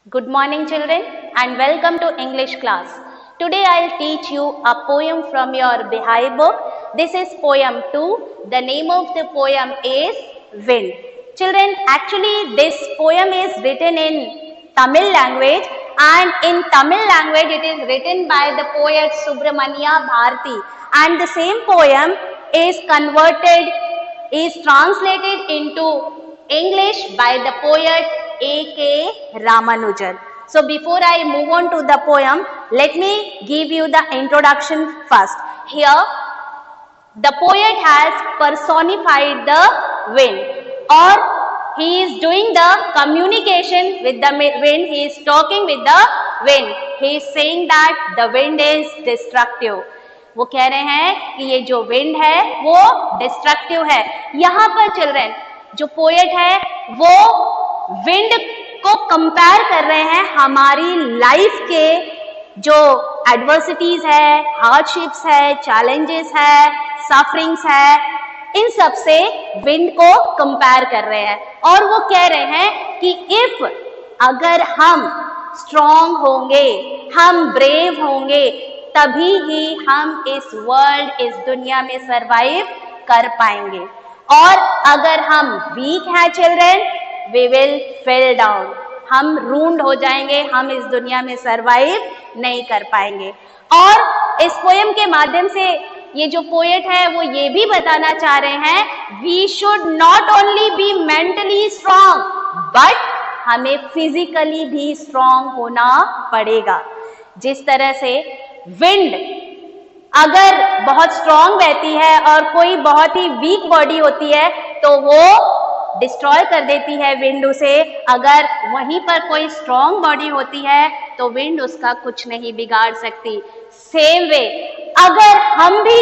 Good morning children and welcome to English class. Today I'll teach you a poem from your Bihai book. This is poem 2. The name of the poem is Wind. Children, actually this poem is written in Tamil language, and in Tamil language it is written by the poet Subramania Bharati, and the same poem is translated into English by the poet A.K. Ramanujan. So before I move on to the poem, let me give you the introduction first. Here, the poet has personified the wind, or he is doing the communication with the wind. He is talking with the wind. He is saying that the wind is destructive. वो कह रहे हैं कि ये जो wind है वो destructive है. यहाँ पर चिल्ड्रन जो पोएट है वो विंड को कंपेयर कर रहे हैं हमारी लाइफ के जो एडवर्सिटीज है, हार्डशिप्स है, चैलेंजेस है, सफरिंग्स है, इन सब से विंड को कंपेयर कर रहे हैं. और वो कह रहे हैं कि अगर हम स्ट्रॉन्ग होंगे, हम ब्रेव होंगे, तभी ही हम इस वर्ल्ड, इस दुनिया में सरवाइव कर पाएंगे. और अगर हम वीक हैं children, we will fell down. हम रूंड हो जाएंगे, हम इस दुनिया में सरवाइव नहीं कर पाएंगे. और इस पोएम के माध्यम से ये जो पोएट है वो ये भी बताना चाह रहे हैं, we should not only be mentally strong, but हमें फिजिकली भी स्ट्रांग होना पड़ेगा. जिस तरह से विंड अगर बहुत स्ट्रांग रहती है और कोई बहुत ही वीक बॉडी होती है तो वो डिस्ट्रॉय कर देती है विंड उसे. अगर वहीं पर कोई स्ट्रांग बॉडी होती है तो विंड उसका कुछ नहीं बिगाड़ सकती. सेम वे अगर हम भी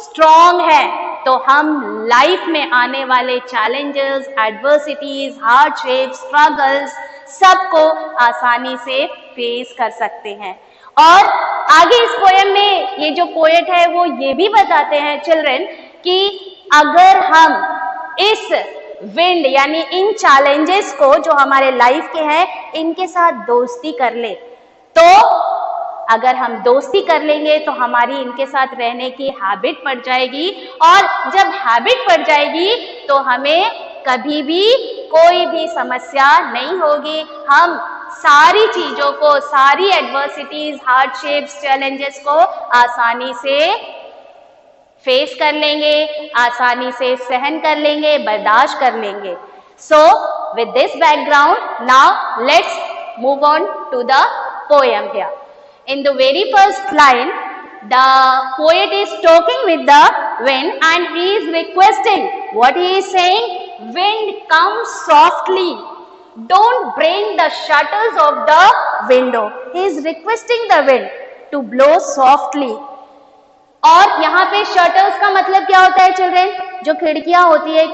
स्ट्रांग हैं तो हम लाइफ में आने वाले चैलेंजेस, एडवर्सिटीज, हार्डशिप्स, स्ट्रगल्स सबको आसानी से फेस कर सकते हैं. और आगे इस पोएम में ये जो पोएट है वो ये भी बताते हैं चिल्ड्रन कि अगर हम इस विंड यानी इन चैलेंजेस को जो हमारे लाइफ के हैं इनके साथ दोस्ती कर ले, तो अगर हम दोस्ती कर लेंगे तो हमारी इनके साथ रहने की हैबिट पड़ जाएगी. और जब हैबिट पड़ जाएगी तो हमें कभी भी कोई भी समस्या नहीं होगी. हम सारी चीजों को, सारी एडवर्सिटीज, हार्डशिप्स, चैलेंजेस को आसानी से फेस कर लेंगे, आसानी से सहन कर लेंगे, बर्दाश्त कर लेंगे. So with this background now let's move on to the poem here. In the very first line, the poet is talking with the wind and he is requesting. What he is saying? Wind, come softly. Don't break the shutters of the window. He is requesting the wind to blow softly. और यहाँ पे shutters का मतलब क्या होता है children? जो खिड़कियां होती है,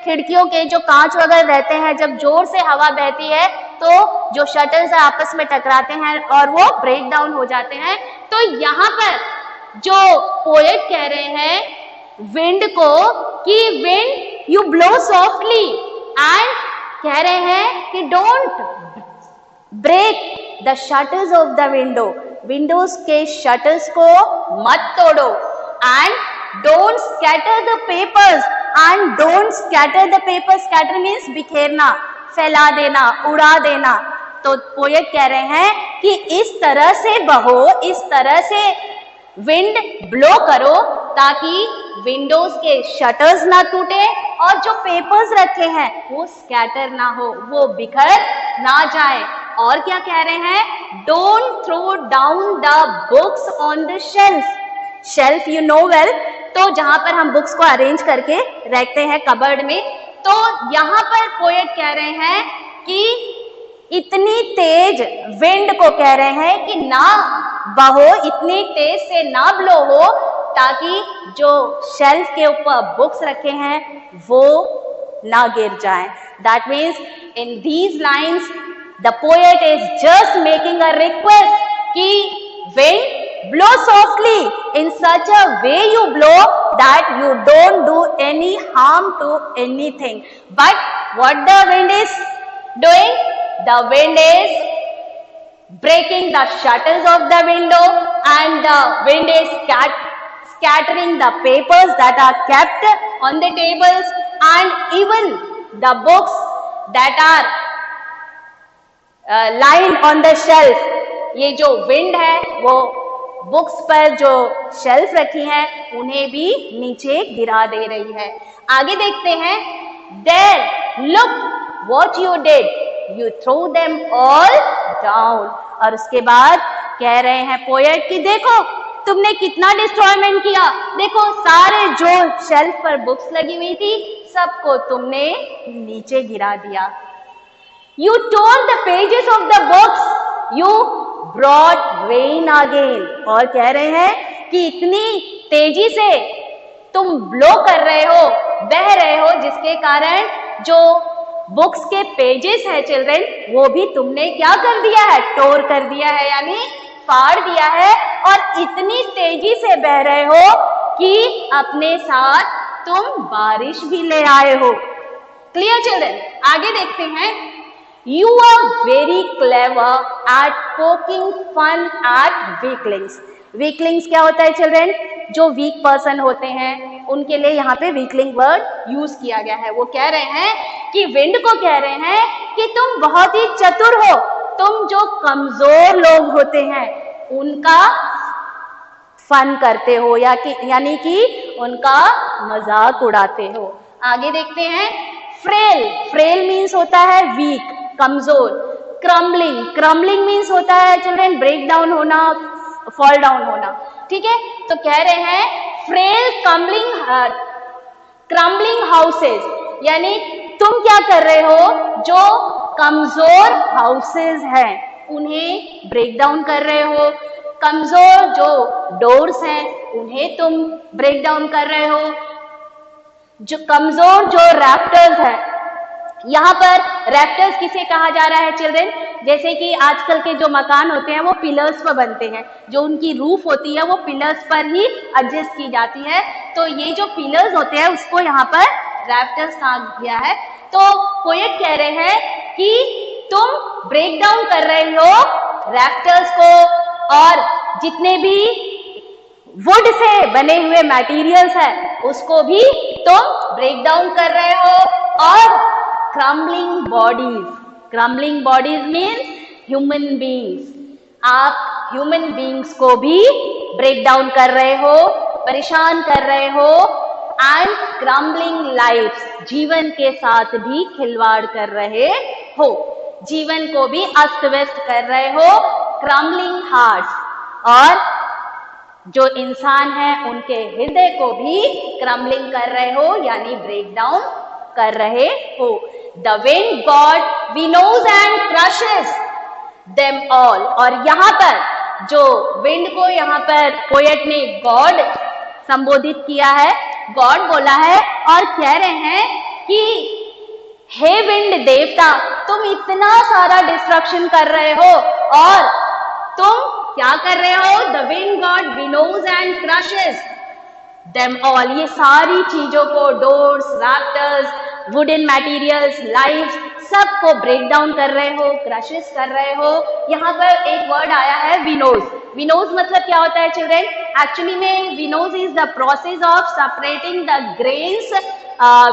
खिड़कियों के जो कांच वगैरह रहते हैं, जब जोर से हवा बहती है तो जो शटर्स आपस में टकराते हैं और वो ब्रेक डाउन हो जाते हैं. तो यहाँ पर जो पोएट कह रहे हैं विंड को कि wind you blow softly, and कह रहे हैं कि don't break the shutters of the window. Windows के शटर्स को मत तोड़ो. And don't scatter the papers, and don't scatter the papers. Scatter means बिखेरना, फैला देना, उड़ा देना. तो पोएट कह रहे हैं कि इस तरह से बहो, इस तरह से विंड ब्लो करो ताकि विंडोज के शटर्स ना टूटे और जो पेपर्स रखे हैं वो स्कैटर ना हो, वो बिखर ना जाए. और क्या कह रहे हैं? Don't throw down the books on the shelf. Shelf you know well, तो जहां पर हम बुक्स को अरेंज करके रखते हैं कबर्ड में. तो यहाँ पर पोएट कह रहे हैं कि इतनी तेज विंड को कह रहे हैं कि ना बहो, इतनी तेज से ना ब्लो हो ताकि जो शेल्फ के ऊपर बुक्स रखे हैं वो ना गिर जाएं. That means in these lines the poet is just making a request कि wind blow softly in such a way you blow that you don't do any harm to anything. But what the wind is doing? the wind is breaking the shutters of the window and the wind is scattering the papers that are kept on the tables and even the books that are lined on the shelf. ये जो wind है वो books पर जो shelf रखी हैं उन्हें भी नीचे गिरा दे रही है। आगे देखते हैं, There, look what you did, you threw them all down। और उसके बाद कह रहे हैं पोएट कि देखो तुमने कितना डिस्ट्रॉयमेंट किया, देखो सारे जो शेल्फ पर बुक्स लगी हुई थी सबको तुमने नीचे गिरा दिया। You tore the pages of the books, you brought rain again। और कह रहे हैं कि इतनी तेजी से तुम ब्लो कर रहे हो, बह रहे हो, जिसके कारण जो बुक्स के पेजेस है चिल्ड्रन वो भी तुमने क्या कर दिया है, टोर कर दिया है, यानी फाड़ दिया है। और इतनी तेजी से बह रहे हो कि अपने साथ तुम बारिश भी ले आए हो। Clear children? आगे देखते हैं, You are very clever at poking fun at weaklings। weaklings क्या होता है चिल्ड्रन? जो वीक पर्सन होते हैं उनके लिए यहाँ पे वीकलिंग वर्ड यूज किया गया है। वो कह रहे हैं कि विंड को कह रहे हैं कि तुम बहुत ही चतुर हो, तुम जो कमजोर लोग होते हैं उनका फन करते हो यानी कि उनका मजाक उड़ाते हो। आगे देखते हैं, फ्रेल मीन्स होता है वीक, कमजोर। क्रम्बलिंग मीन्स होता है चिल्ड्रन ब्रेक डाउन होना, फॉल डाउन होना। ठीक है, तो कह रहे हैं फ्रेल क्रम्बलिंग हाउसेस, यानी तुम क्या कर रहे हो, जो कमजोर हाउसेस हैं उन्हें ब्रेक डाउन कर रहे हो, कमजोर जो डोर्स हैं उन्हें तुम ब्रेक डाउन कर रहे हो, जो कमजोर जो रैफ्टर्स है। यहाँ पर रैफ्टर्स किसे कहा जा रहा है चिल्ड्रन? जैसे कि आजकल के जो मकान होते हैं वो पिलर्स पर बनते हैं, जो उनकी रूफ होती है वो पिलर्स पर ही एडजस्ट की जाती है, तो ये जो पिलर्स होते हैं उसको यहाँ पर रैफ्टर्स कहा गया है। तो पोएट कह रहे हैं कि तुम ब्रेक डाउन कर रहे हो रैफ्टर्स को, और जितने भी वुड से बने हुए मटेरियल्स है उसको भी तुम ब्रेक डाउन कर रहे हो। और crumbling bodies means human beings, आप ह्यूमन बींग्स को भी ब्रेक डाउन कर रहे हो, परेशान कर रहे हो। एंड क्रम्बलिंग लाइफ्स, जीवन के साथ भी खिलवाड़ कर रहे हो, जीवन को भी अस्त व्यस्त कर रहे हो। क्रम्बलिंग हार्ट्स, और जो इंसान है उनके हृदय को भी क्रम्बलिंग कर रहे हो, यानी ब्रेक डाउन कर रहे हो। The wind god winnows and crushes them all। और यहाँ पर जो विंड को यहाँ पर पोएट ने गॉड संबोधित किया है, गॉड बोला है, और कह रहे हैं कि हे विंड देवता, तुम इतना सारा डिस्ट्रक्शन कर रहे हो और तुम क्या कर रहे हो? The wind god winnows and crushes them all। ये सारी चीजों को, डोर्स, रैफ्टर्स, वुडन मटेरियल्स, लाइव्स, सबको ब्रेक डाउन कर रहे हो, क्रशेस कर रहे हो। यहाँ पर एक वर्ड आया है विनोज। विनोज मतलब क्या होता है चिल्ड्रन? एक्चुअली में winnowing is the process of separating the grains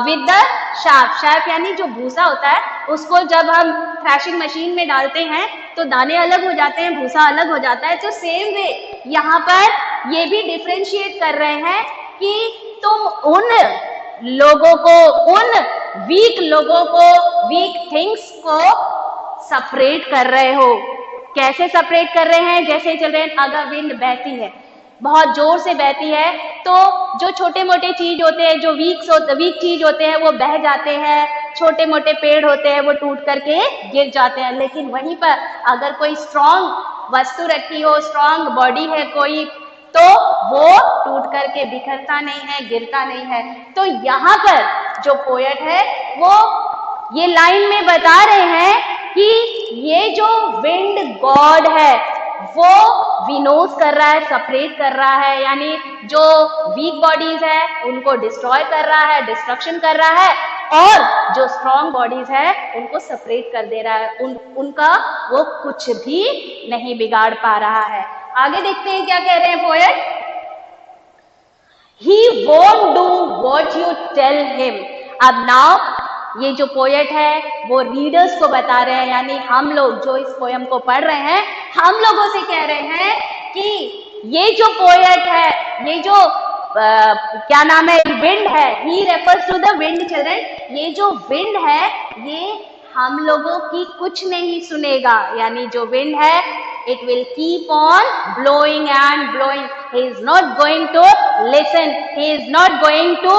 with the chaff. Chaff यानी जो भूसा होता है, उसको जब हम थ्रैशिंग मशीन में डालते हैं तो दाने अलग हो जाते हैं, भूसा अलग हो जाता है। तो सेम वे यहाँ पर ये भी डिफ्रेंशिएट कर रहे हैं कि तुम उन लोगों को, उन वीक लोगों को, वीक थिंग्स को सेपरेट कर रहे हो। कैसे सेपरेट कर रहे हैं? जैसे चिल्ड्रन अगर विंड बहती है, बहुत जोर से बहती है, तो जो छोटे मोटे चीज होते हैं, जो वीक चीज होते हैं वो बह जाते हैं, छोटे मोटे पेड़ होते हैं वो टूट करके गिर जाते हैं। लेकिन वहीं पर अगर कोई स्ट्रांग वस्तु रखी हो, स्ट्रांग बॉडी है कोई, तो वो टूट करके बिखरता नहीं है, गिरता नहीं है। तो यहाँ पर जो पोएट है वो ये लाइन में बता रहे हैं कि ये जो विंड गॉड है वो विनोज कर रहा है, सेपरेट कर रहा है, यानी जो वीक बॉडीज है उनको डिस्ट्रॉय कर रहा है, डिस्ट्रक्शन कर रहा है। और जो स्ट्रॉन्ग बॉडीज है उनको सेपरेट कर दे रहा है, उनका वो कुछ भी नहीं बिगाड़ पा रहा है। आगे देखते हैं क्या कह रहे हैं poet. He won't do what you tell him। अब नाउ ये जो पोएट है वो रीडर्स को बता रहे हैं, यानी हम लोग जो इस पोयम को पढ़ रहे हैं हम लोगों से कह रहे हैं कि ये जो पोएट है, ये जो क्या नाम है, विंड है, he refers to the wind children. ये जो विंड है ये हम लोगों की कुछ नहीं सुनेगा, यानी जो विंड है it will keep on blowing and blowing, he is not going to listen, he is not going to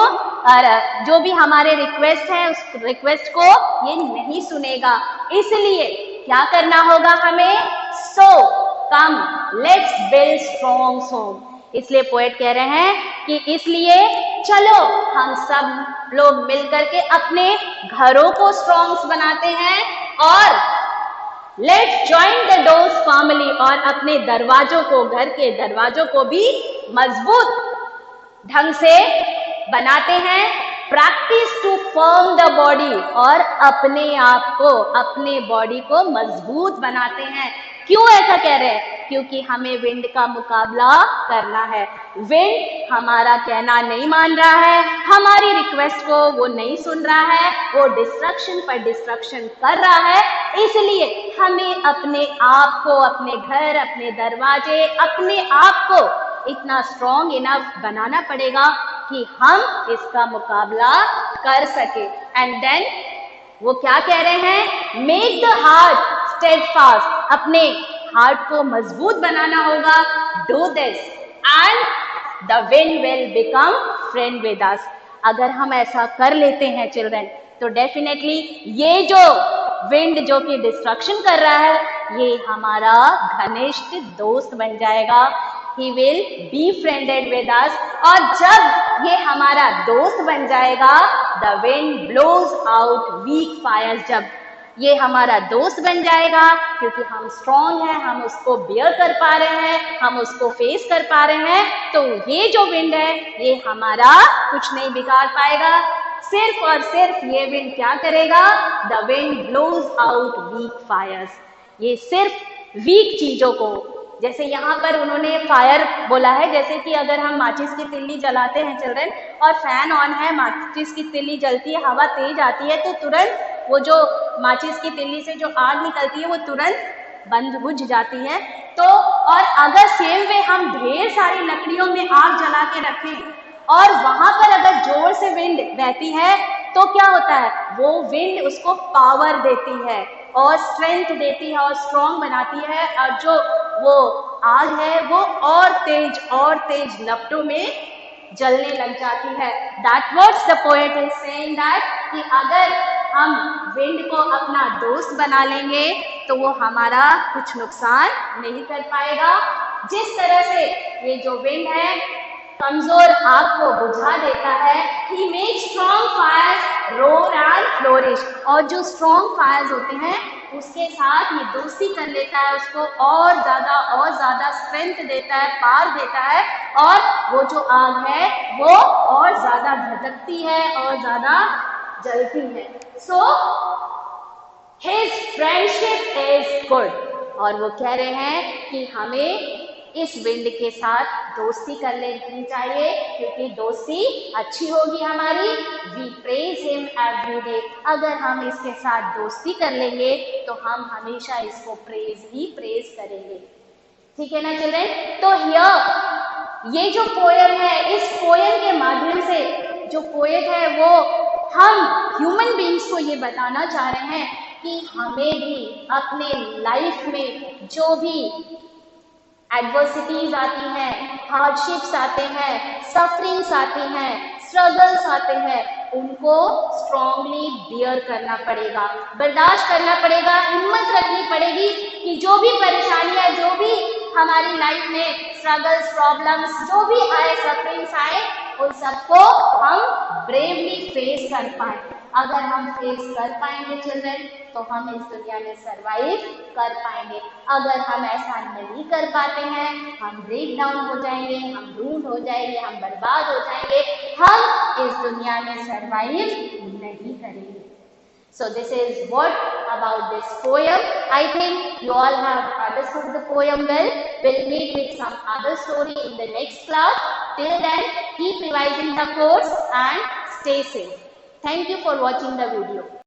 जो भी हमारे रिक्वेस्ट है उस रिक्वेस्ट को ये नहीं सुनेगा। इसलिए क्या करना होगा हमें, so come let's build strong home। इसलिए पोएट कह रहे हैं कि इसलिए चलो हम सब लोग मिलकर के अपने घरों को स्ट्रॉन्ग्स बनाते हैं और let's join the doors firmly, और अपने दरवाजों को, घर के दरवाजों को भी मजबूत ढंग से बनाते हैं। Practice to firm the body, और अपने आप को, अपने बॉडी को मजबूत बनाते हैं। क्यों ऐसा कह रहे हैं, क्योंकि हमें विंड का मुकाबला करना है। विंड हमारा कहना नहीं मान रहा है, हमारी रिक्वेस्ट को वो नहीं सुन रहा है, वो डिस्ट्रक्शन पर डिस्ट्रक्शन कर रहा है। इसलिए हमें अपने आप को, अपने घर, अपने दरवाजे, अपने आप को इतना स्ट्रॉन्ग इनफ बनाना पड़ेगा कि हम इसका मुकाबला कर सके। एंड देन वो क्या कह रहे हैं, मेक द हार्ट स्टेडफास्ट, अपने हार्ट को मजबूत बनाना होगा। Do this and the wind will become friend with us. अगर हम ऐसा कर लेते हैं चिल्ड्रन, तो डेफिनेटली ये जो विंड जो कि डिस्ट्रक्शन कर रहा है, ये हमारा घनिष्ठ दोस्त बन जाएगा। He will be friended with us, और जब ये हमारा दोस्त बन जाएगा, the wind blows out weak fires, जब ये हमारा दोस्त बन जाएगा, क्योंकि हम स्ट्रॉन्ग हैं, हम उसको बियर कर पा रहे हैं, हम उसको फेस कर पा रहे हैं, तो ये जो विंड है ये हमारा कुछ नहीं बिगाड़ पाएगा। सिर्फ और सिर्फ ये विंड क्या करेगा, the wind blows out weak fires. ये सिर्फ वीक चीजों को, जैसे यहाँ पर उन्होंने फायर बोला है, जैसे कि अगर हम माचिस की तिल्ली जलाते हैं चिल्ड्रन और फैन ऑन है, माचिस की तिल्ली जलती है, हवा तेज आती है, तो तुरंत वो जो माचिस की तिल्ली से जो आग निकलती है वो तुरंत बंद बुझ जाती है। तो और अगर सेम वे हम ढेर सारी लकड़ियों में आग जला के रखें और वहां पर अगर जोर से विंड बहती है, तो क्या होता है, वो विंड उसको पावर देती है और स्ट्रेंथ देती है और स्ट्रॉन्ग बनाती है, और जो वो आग है वो और तेज लपटों में जलने लग जाती है। That what's the poet is saying, that कि अगर हम विंड को अपना दोस्त बना लेंगे तो वो हमारा कुछ नुकसान नहीं कर पाएगा। जिस तरह से ये जो विंड है कमजोर आग को बुझा देता है, he makes strong fires roar and flourish, और जो strong fires होते हैं उसके साथ ये दोस्ती कर लेता है, उसको और ज्यादा स्ट्रेंथ देता है, पावर देता है, और वो जो आग है वो और ज्यादा भड़कती है और ज्यादा जलती है। So his friendship is good, और वो कह रहे हैं कि हमें इस विंड के साथ दोस्ती कर लेनी चाहिए, क्योंकि दोस्ती अच्छी होगी हमारी। We praise him every day, अगर हम इसके साथ दोस्ती कर लेंगे तो हम हमेशा इसको प्रेज करेंगे। ठीक है ना चिल्ड्रन। तो हियर ये जो पोएम है, इस पोएम के माध्यम से जो पोएट है वो हम ह्यूमन बीइंग्स को ये बताना चाह रहे हैं कि हमें भी अपने लाइफ में जो भी एडवर्सिटीज आती हैं, हार्डशिप्स आते हैं, सफरिंग्स आती हैं, स्ट्रगल्स आते हैं, उनको स्ट्रांगली बियर करना पड़ेगा, बर्दाश्त करना पड़ेगा, हिम्मत रखनी पड़ेगी कि जो भी परेशानियां, जो भी हमारी लाइफ में स्ट्रगल्स, प्रॉब्लम्स जो भी आए, सफरिंग्स आए, उन सबको हम ब्रेवली फेस कर पाए। अगर हम फेस कर पाएंगे चिल्ड्रन, तो हम इस दुनिया में सरवाइव कर पाएंगे। अगर हम ऐसा नहीं कर पाते हैं, हम ब्रेक डाउन हो जाएंगे, हम रूड हो जाएंगे, हम बर्बाद हो जाएंगे, हम इस दुनिया में सरवाइव नहीं So this is what about this poem. I think you all have understood the poem well. We'll meet with some other story in the next class. Till then, keep revising the course and stay safe. Thank you for watching the video.